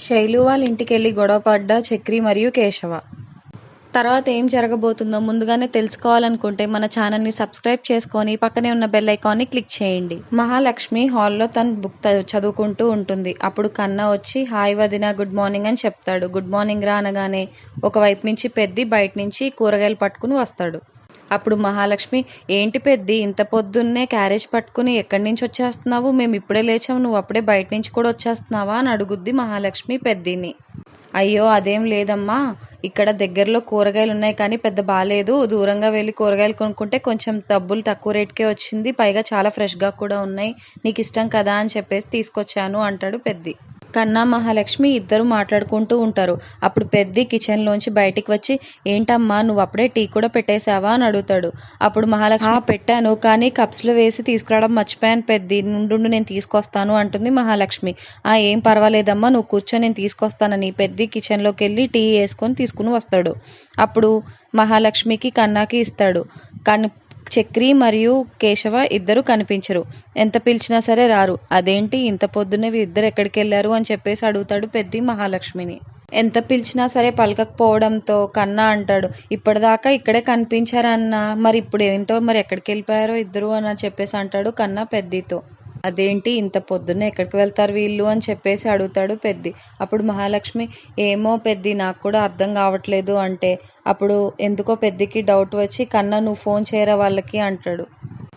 శైలు వాళ్ళ ఇంటికెళ్ళి గొడవ పడ్డ చక్రి మరియు కేశవ. తర్వాత ఏం జరగబోతుందో ముందుగానే తెలుసుకోవాలనుకుంటే మన ఛానల్ని సబ్స్క్రైబ్ చేసుకొని పక్కనే ఉన్న బెల్ ఐకాన్ని క్లిక్ చేయండి. మహాలక్ష్మి హాల్లో తన బుక్ చదువుకుంటూ ఉంటుంది. అప్పుడు కన్నా వచ్చి హాయ్ వదిన, గుడ్ మార్నింగ్ అని చెప్తాడు. గుడ్ మార్నింగ్ రా అనగానే ఒకవైపు నుంచి పెద్ది బయట నుంచి కూరగాయలు పట్టుకుని వస్తాడు. అప్పుడు మహాలక్ష్మి, ఏంటి పెద్ది ఇంత పొద్దున్నే క్యారేజ్ పట్టుకుని ఎక్కడి నుంచి వచ్చేస్తున్నావు? మేము ఇప్పుడే లేచాము, నువ్వు అప్పుడే బయట నుంచి కూడా వచ్చేస్తున్నావా అని అడుగుద్ది మహాలక్ష్మి పెద్దిని. అయ్యో అదేం లేదమ్మా, ఇక్కడ దగ్గరలో కూరగాయలు ఉన్నాయి కానీ పెద్ద బాలేదు, దూరంగా వెళ్ళి కూరగాయలు కొనుక్కుంటే కొంచెం డబ్బులు తక్కువ రేటుకే వచ్చింది, పైగా చాలా ఫ్రెష్గా కూడా ఉన్నాయి, నీకు ఇష్టం కదా అని చెప్పేసి తీసుకొచ్చాను అంటాడు పెద్ది. కన్నా మహాలక్ష్మి ఇద్దరు మాట్లాడుకుంటూ ఉంటారు. అప్పుడు పెద్ది కిచెన్లోంచి బయటికి వచ్చి, ఏంటమ్మా నువ్వు అప్పుడే టీ కూడా పెట్టేశావా అని అడుగుతాడు. అప్పుడు మహాలక్ష్మి, పెట్టాను కానీ కప్స్లో వేసి తీసుకురావడం మర్చిపోయాను పెద్ది, నుండు నేను తీసుకొస్తాను అంటుంది మహాలక్ష్మి. ఏం పర్వాలేదమ్మా, నువ్వు కూర్చొని నేను తీసుకొస్తానని పెద్ది కిచెన్లోకి వెళ్ళి టీ వేసుకొని తీసుకుని వస్తాడు. అప్పుడు మహాలక్ష్మికి కన్నాకి ఇస్తాడు. కానీ చక్రి మరియు కేశవ ఇద్దరు కనిపించరు. ఎంత పిలిచినా సరే రారు. అదేంటి ఇంత పొద్దున్నే ఇద్దరు ఎక్కడికి వెళ్ళారు అని చెప్పేసి అడుగుతాడు పెద్ది మహాలక్ష్మిని. ఎంత పిలిచినా సరే పలకకపోవడంతో కన్నా అంటాడు, ఇప్పటిదాకా ఇక్కడే కనిపించారన్నా, మరి ఇప్పుడు ఏంటో మరి ఎక్కడికి వెళ్ళిపోయారో ఇద్దరు అని చెప్పేసి అంటాడు కన్నా పెద్దితో. అదేంటి ఇంత పొద్దున్నే ఎక్కడికి వెళ్తారు వీళ్ళు అని చెప్పేసి అడుగుతాడు పెద్ది. అప్పుడు మహాలక్ష్మి, ఏమో పెద్ది నాకు కూడా అర్థం కావట్లేదు అంటే, అప్పుడు ఎందుకో పెద్దికి డౌట్ వచ్చి, కన్నా నువ్వు ఫోన్ చేయరా వాళ్ళకి అంటాడు.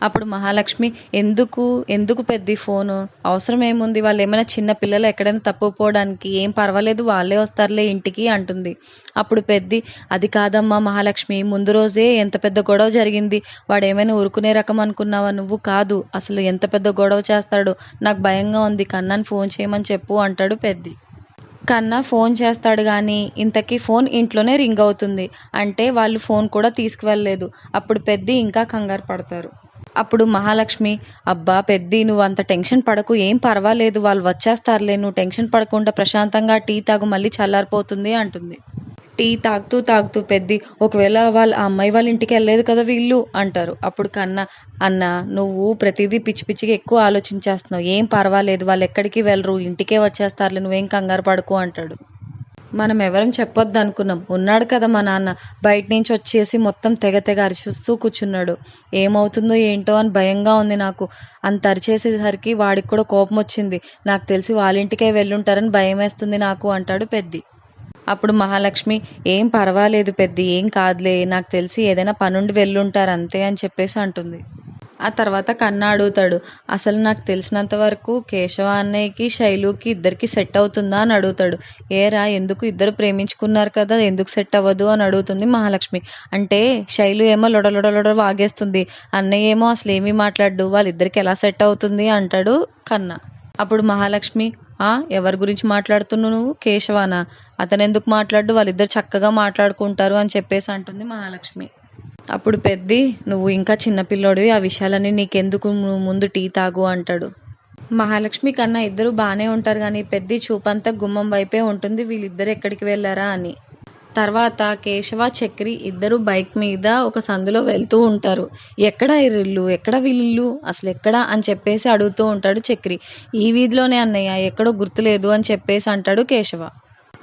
అప్పుడు మహాలక్ష్మి, ఎందుకు పెద్ది ఫోను, అవసరం ఏముంది, వాళ్ళు ఏమైనా చిన్న పిల్లలు ఎక్కడైనా తప్పుపోవడానికి, ఏం పర్వాలేదు వాళ్ళే వస్తారులే ఇంటికి అంటుంది. అప్పుడు పెద్ది, అది కాదమ్మా మహాలక్ష్మి, ముందు రోజే ఎంత పెద్ద గొడవ జరిగింది, వాడు ఏమైనా ఊరుకునే రకం అనుకున్నావా నువ్వు? కాదు, అసలు ఎంత పెద్ద గొడవ చేస్తాడు, నాకు భయంగా ఉంది, కన్నాని ఫోన్ చేయమని చెప్పు అంటాడు పెద్ది. కన్నా ఫోన్ చేస్తాడు కానీ ఇంతకీ ఫోన్ ఇంట్లోనే రింగ్ అవుతుంది. అంటే వాళ్ళు ఫోన్ కూడా తీసుకువెళ్ళలేదు. అప్పుడు పెద్ది ఇంకా కంగారు పడతారు. అప్పుడు మహాలక్ష్మి, అబ్బా పెద్ది నువ్వు అంత టెన్షన్ పడకు, ఏం పర్వాలేదు, వాళ్ళు వచ్చేస్తారులే, నువ్వు టెన్షన్ పడకుండా ప్రశాంతంగా టీ తాగు, మళ్ళీ చల్లారిపోతుంది అంటుంది. టీ తాగుతూ పెద్ది, ఒకవేళ ఆ అమ్మాయి వాళ్ళ ఇంటికి వెళ్ళలేదు కదా వీళ్ళు అంటారు. అప్పుడు కన్నా, అన్న నువ్వు ప్రతిదీ పిచ్చి పిచ్చిగా ఎక్కువ ఆలోచించేస్తున్నావు, ఏం పర్వాలేదు, వాళ్ళు ఎక్కడికి వెళ్ళరు, ఇంటికే వచ్చేస్తారులే, నువ్వేం కంగారు పడకు అంటాడు. మనం ఎవరం చెప్పొద్దు అనుకున్నాం, ఉన్నాడు కదా మా నాన్న, బయట నుంచి వచ్చేసి మొత్తం తెగ అరిచేస్తూ కూర్చున్నాడు, ఏమవుతుందో ఏంటో అని భయంగా ఉంది నాకు, అంత అరిచేసేసరికి వాడికి కూడా కోపం వచ్చింది, నాకు తెలిసి వాళ్ళ ఇంటికే వెళ్ళుంటారని భయం వేస్తుంది నాకు అంటాడు పెద్ది. అప్పుడు మహాలక్ష్మి, ఏం పర్వాలేదు పెద్ది, ఏం కాదులే, నాకు తెలిసి ఏదైనా పనుండి వెళ్ళుంటారు అంతే అని చెప్పేసి అంటుంది. ఆ తర్వాత కన్నా అడుగుతాడు, అసలు నాకు తెలిసినంత వరకు కేశవ అన్నయ్యకి శైలుకి ఇద్దరికి సెట్ అవుతుందా అని అడుగుతాడు. ఏరా ఎందుకు, ఇద్దరు ప్రేమించుకున్నారు కదా, ఎందుకు సెట్ అవ్వదు అని అడుగుతుంది మహాలక్ష్మి. అంటే శైలు ఏమో లొడలొడ వాగేస్తుంది, అన్నయ్య ఏమో అసలు ఏమీ మాట్లాడు, వాళ్ళిద్దరికి ఎలా సెట్ అవుతుంది అంటాడు కన్నా. అప్పుడు మహాలక్ష్మి, ఎవరి గురించి మాట్లాడుతున్నావు నువ్వు? కేశవానా? అతను ఎందుకు మాట్లాడు, వాళ్ళిద్దరు చక్కగా మాట్లాడుకుంటారు అని చెప్పేసి అంటుంది మహాలక్ష్మి. అప్పుడు పెద్ది, నువ్వు ఇంకా చిన్నపిల్లోడివి, ఆ విషయాలన్నీ నీకెందుకు, నువ్వు ముందు టీ తాగు అంటాడు. మహాలక్ష్మి కన్నా ఇద్దరు బాగానే ఉంటారు కానీ పెద్ది చూపంతా గుమ్మం వైపే ఉంటుంది, వీళ్ళిద్దరు ఎక్కడికి వెళ్ళారా అని. తర్వాత కేశవ చక్రి ఇద్దరు బైక్ మీద ఒక సందులో వెళ్తూ ఉంటారు. ఎక్కడ ఇల్లు, ఎక్కడ వీళ్ళిల్లు, అసలు ఎక్కడ అని చెప్పేసి అడుగుతూ ఉంటాడు చక్రి. ఈ వీధిలోనే అన్నయ్య, ఎక్కడో గుర్తులేదు అని చెప్పేసి అంటాడు కేశవ.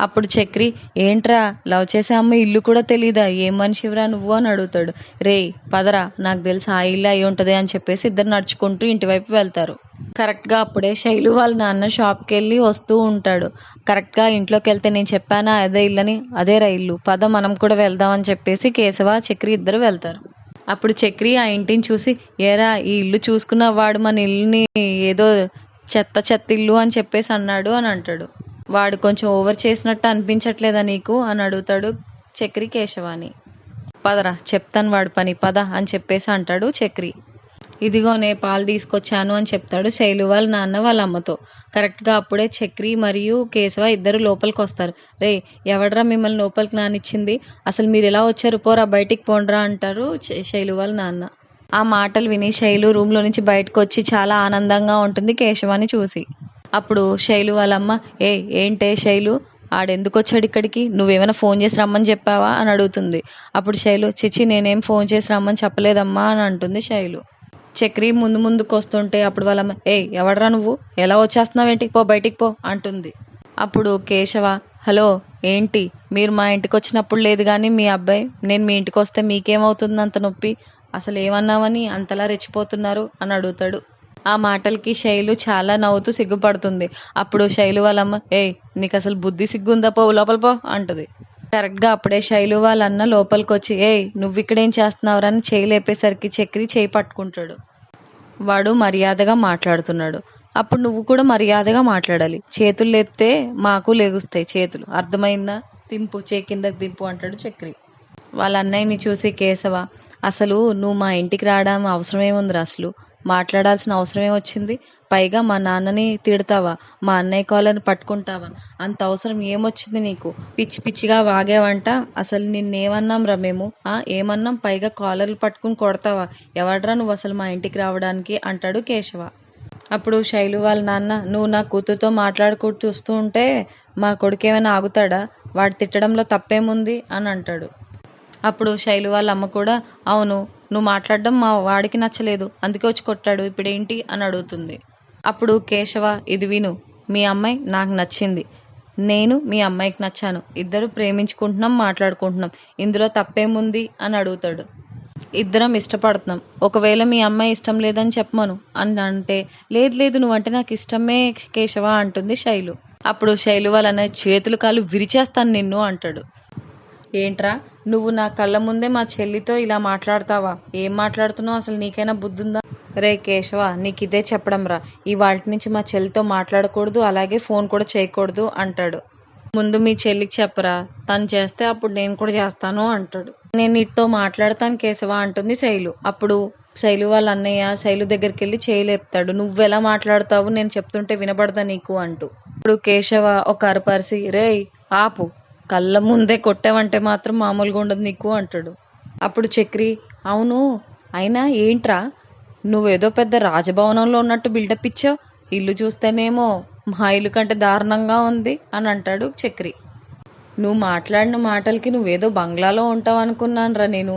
అప్పుడు చక్రి, ఏంట్రా లవ్ చేసే అమ్మ ఇల్లు కూడా తెలీదా, ఏం మనిషివరా నువ్వు అని అడుగుతాడు. రేయ్ పదరా, నాకు తెలిసి ఆ ఇల్లు అయి ఉంటుంది అని చెప్పేసి ఇద్దరు నడుచుకుంటూ ఇంటివైపు వెళ్తారు. కరెక్ట్గా అప్పుడే శైలు వాళ్ళ నాన్న షాప్కి వెళ్ళి వస్తూ ఉంటాడు. కరెక్ట్గా ఇంట్లోకి వెళ్తే, నేను చెప్పానా అదే ఇల్లని, అదేరా ఇల్లు, పద మనం కూడా వెళ్దామని చెప్పేసి కేశవ చక్రి ఇద్దరు వెళ్తారు. అప్పుడు చక్రి ఆ ఇంటిని చూసి, ఏరా ఈ ఇల్లు చూసుకున్న వాడు మన ఇల్లుని ఏదో చెత్త ఇల్లు అని చెప్పేసి అన్నాడు అని అంటాడు. వాడు కొంచెం ఓవర్ చేసినట్టు అనిపించట్లేదా నీకు అని అడుగుతాడు చక్రి కేశవాని. పదరా చెప్తాను వాడు పని, పద అని చెప్పేసి అంటాడు చక్రి. ఇదిగోనే పాలు తీసుకొచ్చాను అని చెప్తాడు శైలు వాళ్ళ నాన్న వాళ్ళ అమ్మతో. కరెక్ట్గా అప్పుడే చక్రి మరియు కేశవ ఇద్దరు లోపలికి వస్తారు. రే ఎవడరా మిమ్మల్ని లోపలికి నానిచ్చింది, అసలు మీరు ఎలా వచ్చారు, పోరా బయటికి పోండ్రా అంటారు శైలు వాళ్ళ నాన్న. ఆ మాటలు విని శైలు రూమ్లో నుంచి బయటకు వచ్చి చాలా ఆనందంగా ఉంటుంది కేశవాని చూసి. అప్పుడు శైలు వాళ్ళమ్మ, ఏంటే శైలు, ఆడెందుకు వచ్చాడు ఇక్కడికి, నువ్వేమైనా ఫోన్ చేసి రమ్మని చెప్పావా అని అడుగుతుంది. అప్పుడు శైలు, చిచి నేనేం ఫోన్ చేసి రమ్మని చెప్పలేదమ్మా అని అంటుంది శైలు. చక్రి ముందుకు వస్తుంటే అప్పుడు వాళ్ళమ్మ, ఎవడరా నువ్వు, ఎలా వచ్చేస్తున్నావు ఏంటి, పో బయటికి పో అంటుంది. అప్పుడు కేశవ, హలో ఏంటి, మీరు మా ఇంటికి వచ్చినప్పుడు లేదు కానీ మీ అబ్బాయి, నేను మీ ఇంటికి వస్తే మీకేమవుతుంది అంత నొప్పి, అసలు ఏమన్నామని అంతలా రెచ్చిపోతున్నారు అని అడుగుతాడు. ఆ మాటలకి శైలు చాలా నవ్వుతూ సిగ్గుపడుతుంది. అప్పుడు శైలు వాళ్ళమ్మ, ఏయ్ నీకు అసలు బుద్ధి సిగ్గుందా, పో లోపల పో అంటది. కరెక్ట్గా అప్పుడే శైలు వాళ్ళ అన్న లోపలికి వచ్చి, ఏయ్ నువ్వు ఇక్కడేం చేస్తున్నావురా అని చేయి లేపేసరికి చక్రి చేయి పట్టుకుంటాడు. వాడు మర్యాదగా మాట్లాడుతున్నాడు. అప్పుడు నువ్వు కూడా మర్యాదగా మాట్లాడాలి. చేతులు లేపితే మాకు లేగుస్తాయి చేతులు, అర్థమైందా, దింపు చేయి కిందకి దింపు అంటాడు చక్రి. వాళ్ళ అన్నయ్యని చూసి కేశవ, అసలు నువ్వు మా ఇంటికి రావడం అవసరం ఏముందిరా, అసలు మాట్లాడాల్సిన అవసరం ఏమొచ్చింది, పైగా మా నాన్నని తిడతావా, మా అన్నయ్య కాళ్ళని పట్టుకుంటావా, అంత అవసరం ఏమొచ్చింది నీకు, పిచ్చి పిచ్చిగా వాగేవంట, అసలు నిన్నేమన్నాం రా మేము, ఏమన్నాం, పైగా కాలర్లు పట్టుకుని కొడతావా, ఎవడ్రా నువ్వు అసలు మా ఇంటికి రావడానికి అంటాడు కేశవ. అప్పుడు శైలు వాళ్ళ నాన్న, నువ్వు నా కూతురుతో మాట్లాడుకుంటూ వస్తూ ఉంటే మా కొడుకు ఏమైనా ఆగుతాడా, వాడు తిట్టడంలో తప్పేముంది అని అంటాడు. అప్పుడు శైలు వాళ్ళ అమ్మ కూడా, అవును నువ్వు మాట్లాడడం మా వాడికి నచ్చలేదు, అందుకే వచ్చి కొట్టాడు, ఇప్పుడేంటి అని అడుగుతుంది. అప్పుడు కేశవ, ఇది విను, మీ అమ్మాయి నాకు నచ్చింది, నేను మీ అమ్మాయికి నచ్చాను, ఇద్దరు ప్రేమించుకుంటున్నాం, మాట్లాడుకుంటున్నాం, ఇందులో తప్పేముంది అని అడుగుతాడు. ఇద్దరం ఇష్టపడుతున్నాం, ఒకవేళ మీ అమ్మాయి ఇష్టం లేదని చెప్పమను అని అంటే, లేదు లేదు నువ్వంటే నాకు ఇష్టమే కేశవ అంటుంది శైలు. అప్పుడు శైలు వాళ్ళ చేతులు కాళ్ళు విరిచేస్తాను నిన్ను అంటాడు. ఏంట్రా, నువ్వు నా కళ్ళ ముందే మా చెల్లితో ఇలా మాట్లాడతావా, ఏం మాట్లాడుతున్నావు, అసలు నీకైనా బుద్ధుందా, రే కేశవ నీకు ఇదే చెప్పడం రా, ఇవాల్టి నుంచి మా చెల్లితో మాట్లాడకూడదు, అలాగే ఫోన్ కూడా చేయకూడదు అంటాడు. ముందు మీ చెల్లికి చెప్పరా, తను చేస్తే అప్పుడు నేను కూడా చేస్తాను అంటాడు. నేను నీటితో మాట్లాడతాను కేశవ అంటుంది శైలు. అప్పుడు శైలు వాళ్ళ అన్నయ్య శైలు దగ్గరికి వెళ్ళి చేయలేపుతాడు, నువ్వెలా మాట్లాడతావు, నేను చెప్తుంటే వినపడదా నీకు అంటూ. ఇప్పుడు కేశవ ఒక అరపరిసి, రేయ్ ఆపు, కళ్ళ ముందే కొట్టావంటే మాత్రం మామూలుగా ఉండదు నీకు అంటాడు. అప్పుడు చక్రి, అవును అయినా ఏంట్రా, నువ్వేదో పెద్ద రాజభవనంలో ఉన్నట్టు బిల్డప్ ఇచ్చావు, ఇల్లు చూస్తేనేమో మా ఇల్లు కంటే దారుణంగా ఉంది అని అంటాడు చక్రి. నువ్వు మాట్లాడిన మాటలకి నువ్వేదో బంగ్లాలో ఉంటావు అనుకున్నాను రా నేను,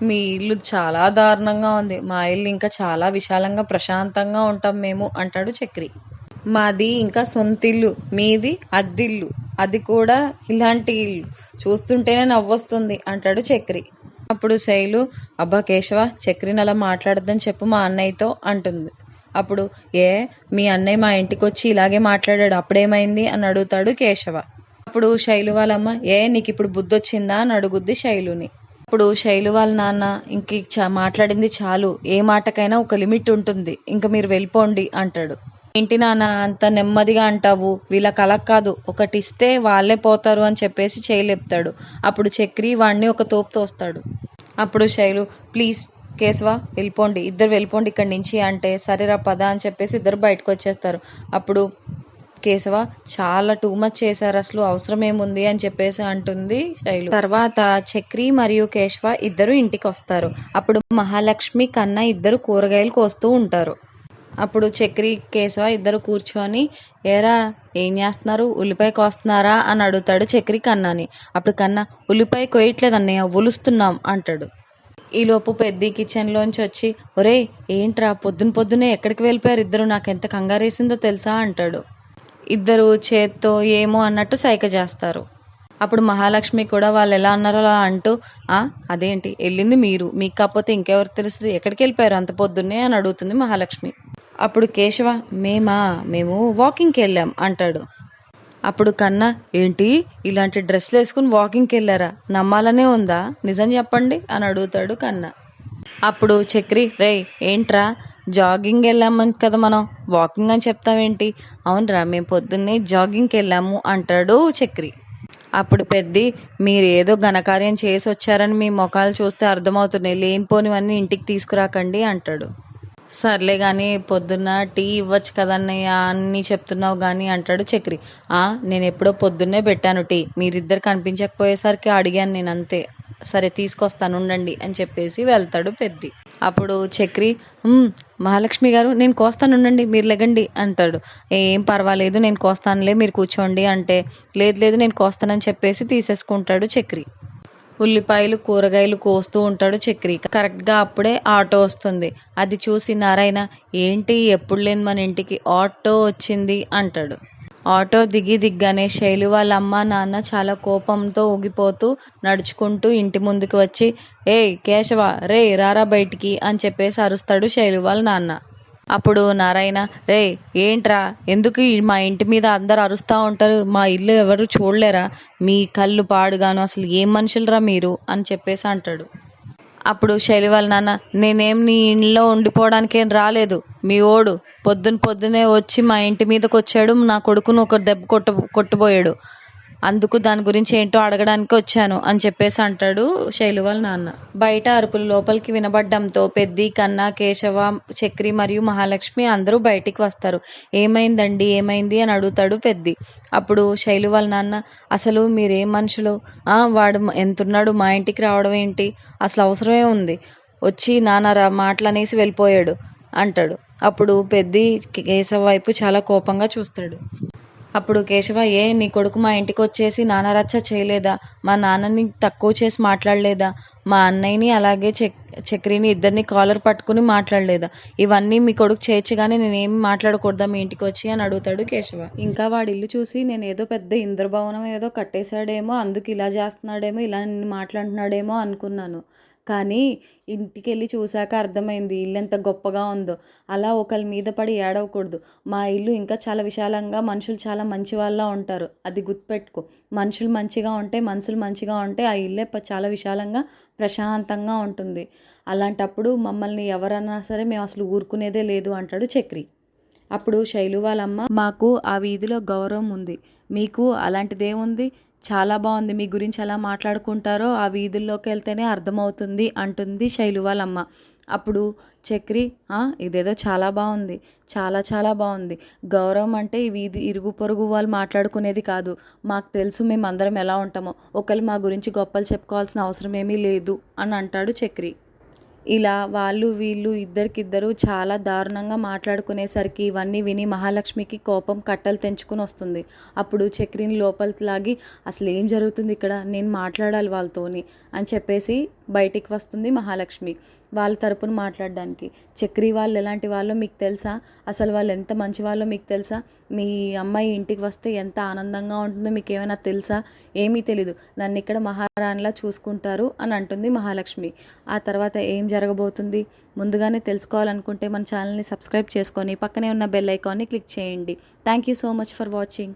మీ ఇల్లు చాలా దారుణంగా ఉంది, మా ఇల్లు ఇంకా చాలా విశాలంగా ప్రశాంతంగా ఉంటాం మేము అంటాడు చక్రి. మాది ఇంకా సొంత ఇల్లు, మీది అద్దిల్లు, అది కూడా ఇలాంటి ఇల్లు, చూస్తుంటేనే నవ్వొస్తుంది అంటాడు చక్రి. అప్పుడు శైలు, అబ్బా కేశవ చక్రిని అలా మాట్లాడద్దని చెప్పు మా అన్నయ్యతో అంటుంది. అప్పుడు మీ అన్నయ్య మా ఇంటికి వచ్చి ఇలాగే మాట్లాడాడు, అప్పుడేమైంది అని అడుగుతాడు కేశవ. అప్పుడు శైలు వాళ్ళమ్మ, నీకు ఇప్పుడు బుద్ధి వచ్చిందా అని అడుగుద్ది శైలుని. అప్పుడు శైలు వాళ్ళ నాన్న, ఇంక మాట్లాడింది చాలు, ఏ మాటకైనా ఒక లిమిట్ ఉంటుంది, ఇంక మీరు వెళ్ళిపోండి అంటాడు. ఏంటి నాన్న అంత నెమ్మదిగా అంటావు, వీళ్ళకి అలా కాదు, ఒకటి ఇస్తే వాళ్ళే పోతారు అని చెప్పేసి చేయలేపుతాడు. అప్పుడు చక్రి వాడిని ఒక తోపు తోస్తాడు. అప్పుడు శైలు, ప్లీజ్ కేశవ వెళ్ళిపోండి, ఇద్దరు వెళ్ళిపోండి ఇక్కడి నుంచి అంటే, సరేరా పద అని చెప్పేసి ఇద్దరు బయటకు వచ్చేస్తారు. అప్పుడు కేశవ, చాలా టూ మచ్ చేశారు, అసలు అవసరం ఏముంది అని చెప్పేసి అంటుంది శైలు. తర్వాత చక్రి మరియు కేశవ ఇద్దరు ఇంటికి వస్తారు. అప్పుడు మహాలక్ష్మి కన్నా ఇద్దరు కూరగాయలు కోస్తూ ఉంటారు. అప్పుడు చక్రి కేశవ ఇద్దరు కూర్చొని, ఏరా ఏం చేస్తున్నారు, ఉల్లిపాయ కోస్తున్నారా అని అడుగుతాడు చక్రి కన్నాని. అప్పుడు కన్నా, ఉల్లిపాయ కోయట్లేదు అన్నయ్య, ఒలుస్తున్నాం అంటాడు. ఈలోపు పెద్ద కిచెన్లోంచి వచ్చి, ఒరే ఏంట్రా పొద్దున్నే ఎక్కడికి వెళ్ళిపోయారు ఇద్దరు, నాకు ఎంత కంగారేసిందో తెలుసా అంటాడు. ఇద్దరు చేత్తో ఏమో అన్నట్టు సైగ చేస్తారు. అప్పుడు మహాలక్ష్మి కూడా వాళ్ళు ఎలా అన్నారో అలా అంటూ, అదేంటి వెళ్ళింది మీరు, మీకు కాకపోతే ఇంకెవరు తెలుస్తుంది, ఎక్కడికి వెళ్ళిపోయారు అంత పొద్దున్నే అని అడుగుతుంది మహాలక్ష్మి. అప్పుడు కేశవ, మేము వాకింగ్కి వెళ్ళాం అంటాడు. అప్పుడు కన్నా, ఏంటి ఇలాంటి డ్రెస్లు వేసుకుని వాకింగ్కి వెళ్ళారా, నమ్మాలనే ఉందా, నిజం చెప్పండి అని అడుగుతాడు కన్నా. అప్పుడు చక్రి, రేయ్ ఏంట్రా జాగింగ్ వెళ్ళామని కదా మనం, వాకింగ్ అని చెప్తావేంటి, అవునరా మేము పొద్దున్నే జాగింగ్కి వెళ్ళాము అంటాడు చక్రి. అప్పుడు పెద్ది, మీరు ఏదో ఘనకార్యం చేసి వచ్చారని మీ ముఖాలు చూస్తే అర్థమవుతున్నాయి, లేనిపోనివన్నీ ఇంటికి తీసుకురాకండి అంటాడు. సర్లే కానీ పొద్దున్న టీ ఇవ్వచ్చు కదన్నయ్య అన్నీ చెప్తున్నావు కానీ అంటాడు చక్రి. నేను ఎప్పుడో పొద్దున్నే పెట్టాను టీ, మీరిద్దరు కనిపించకపోయేసరికి అడిగాను నేను అంతే, సరే తీసుకొస్తాను ఉండండి అని చెప్పేసి వెళ్తాడు పెద్ది. అప్పుడు చక్రి, మహాలక్ష్మి గారు నేను కోస్తాను ఉండండి, మీరు లెగండి అంటాడు. ఏం పర్వాలేదు నేను కోస్తానులే మీరు కూర్చోండి అంటే, లేదు నేను కోస్తానని చెప్పేసి తీసేసుకుంటాడు చక్రి. ఉల్లిపాయలు కూరగాయలు కోస్తూ ఉంటాడు చక్రి. కరెక్ట్గా అప్పుడే ఆటో వస్తుంది. అది చూసి నారాయణ, ఏంటి ఎప్పుడు లేని మన ఇంటికి ఆటో వచ్చింది అంటాడు. ఆటో దిగ్గానే శైలు వాళ్ళ అమ్మ నాన్న చాలా కోపంతో ఊగిపోతూ నడుచుకుంటూ ఇంటి ముందుకు వచ్చి, ఏయ్ కేశవ, రేయ్ రారా బయటికి అని చెప్పేసి అరుస్తాడు శైలు వాళ్ళ నాన్న. అప్పుడు నారాయణ, రే ఏంట్రా, ఎందుకు మా ఇంటి మీద అందరు అరుస్తూ ఉంటారు, మా ఇల్లు ఎవరు చూడలేరా, మీ కళ్ళు పాడుగాను, అసలు ఏం మనుషులరా మీరు అని చెప్పేసి అంటాడు. అప్పుడు శైలి వాళ్ళ నాన్న, నేనేం నీ ఇంట్లో ఉండిపోవడానికేం రాలేదు, మీ ఓడు పొద్దున్నే వచ్చి మా ఇంటి మీదకి వచ్చాడు, నా కొడుకును ఒక దెబ్బ కొట్టుపోయాడు, అందుకు దాని గురించి ఏంటో అడగడానికి వచ్చాను అని చెప్పేసి అంటాడు శైలు వాళ్ళ నాన్న. బయట అరుపులు లోపలికి వినబడ్డంతో పెద్ది, కన్నా, కేశవ, చక్రి మరియు మహాలక్ష్మి అందరూ బయటికి వస్తారు. ఏమైందండి, ఏమైంది అని అడుగుతాడు పెద్ది. అప్పుడు శైలు వాళ్ళ నాన్న, అసలు మీరేం మనుషులు, వాడు ఎంతున్నాడు, మా ఇంటికి రావడం ఏంటి, అసలు అవసరమే ఉంది, వచ్చి నాన్న మాటలనేసి వెళ్ళిపోయాడు అంటాడు. అప్పుడు పెద్ది కేశవ వైపు చాలా కోపంగా చూస్తాడు. అప్పుడు కేశవ, నీ కొడుకు మా ఇంటికి వచ్చేసి నానరచ్చ చేయలేదా, మా నాన్నని తక్కువ చేసి మాట్లాడలేదా, మా అన్నయ్యని అలాగే చక్రిని ఇద్దరిని కాలర్ పట్టుకుని మాట్లాడలేదా, ఇవన్నీ మీ కొడుకు చేయొచ్చు కానీ నేనేమి మాట్లాడకూడదా మీ ఇంటికి వచ్చి అని అడుగుతాడు కేశవ. ఇంకా వాడి ఇల్లు చూసి నేను ఏదో పెద్ద ఇంద్రభవనం ఏదో కట్టేశాడేమో, అందుకు ఇలా చేస్తున్నాడేమో, ఇలా మాట్లాడుతున్నాడేమో అనుకున్నాను, కానీ ఇంటికి వెళ్ళి చూశాక అర్థమైంది ఇల్లు ఎంత గొప్పగా ఉందో. అలా ఒకరి మీద పడి ఏడవకూడదు, మా ఇల్లు ఇంకా చాలా విశాలంగా, మనుషులు చాలా మంచి వాళ్ళ ఉంటారు, అది గుర్తుపెట్టుకో, మనుషులు మంచిగా ఉంటే, మనసులు మంచిగా ఉంటే ఆ ఇల్లే చాలా విశాలంగా ప్రశాంతంగా ఉంటుంది, అలాంటప్పుడు మమ్మల్ని ఎవరన్నా సరే మేము అసలు ఊరుకునేదే లేదు అంటాడు చక్రి. అప్పుడు శైలు వాళ్ళమ్మ, మాకు ఆ వీధిలో గౌరవం ఉంది, మీకు అలాంటిదేముంది, చాలా బాగుంది, మీ గురించి ఎలా మాట్లాడుకుంటారో ఆ వీధుల్లోకి వెళ్తేనే అర్థమవుతుంది అంటుంది శైలు వాళ్ళమ్మ. అప్పుడు చక్రి, ఇదేదో చాలా బాగుంది, చాలా చాలా బాగుంది, గౌరవం అంటే ఈ వీధి ఇరుగు పొరుగు వాళ్ళు మాట్లాడుకునేది కాదు, మాకు తెలుసు మేము అందరం ఎలా ఉంటామో, ఒకళ్ళు మా గురించి గొప్పలు చెప్పుకోవాల్సిన అవసరం ఏమీ లేదు అని అంటాడు చక్రి. ఇలా వాళ్ళు వీళ్ళు ఇద్దరికిద్దరు చాలా దారుణంగా మాట్లాడుకునేసరికి ఇవన్నీ విని మహాలక్ష్మికి కోపం కట్టలు తెంచుకుని వస్తుంది. అప్పుడు చక్రిని లోపలికి లాగి, అసలు ఏం జరుగుతుంది ఇక్కడ, నేను మాట్లాడాలి వాళ్ళతోని అని చెప్పేసి బయటికి వస్తుంది మహాలక్ష్మి వాళ్ళ తరపున మాట్లాడడానికి. చక్రి వాళ్ళు ఎలాంటి వాళ్ళో మీకు తెలుసా, అసలు వాళ్ళు ఎంత మంచి వాళ్ళో మీకు తెలుసా, మీ అమ్మాయి ఇంటికి వస్తే ఎంత ఆనందంగా ఉంటుందో మీకు ఏమైనా తెలుసా, ఏమీ తెలీదు, నన్ను ఇక్కడ మహారాణిలా చూసుకుంటారు అని అంటుంది మహాలక్ష్మి. ఆ తర్వాత ఏం జరగబోతుంది ముందుగానే తెలుసుకోవాలనుకుంటే మన ఛానల్ని సబ్స్క్రైబ్ చేసుకొని పక్కనే ఉన్న బెల్ ఐకాన్ని క్లిక్ చేయండి. Thank you so much for watching.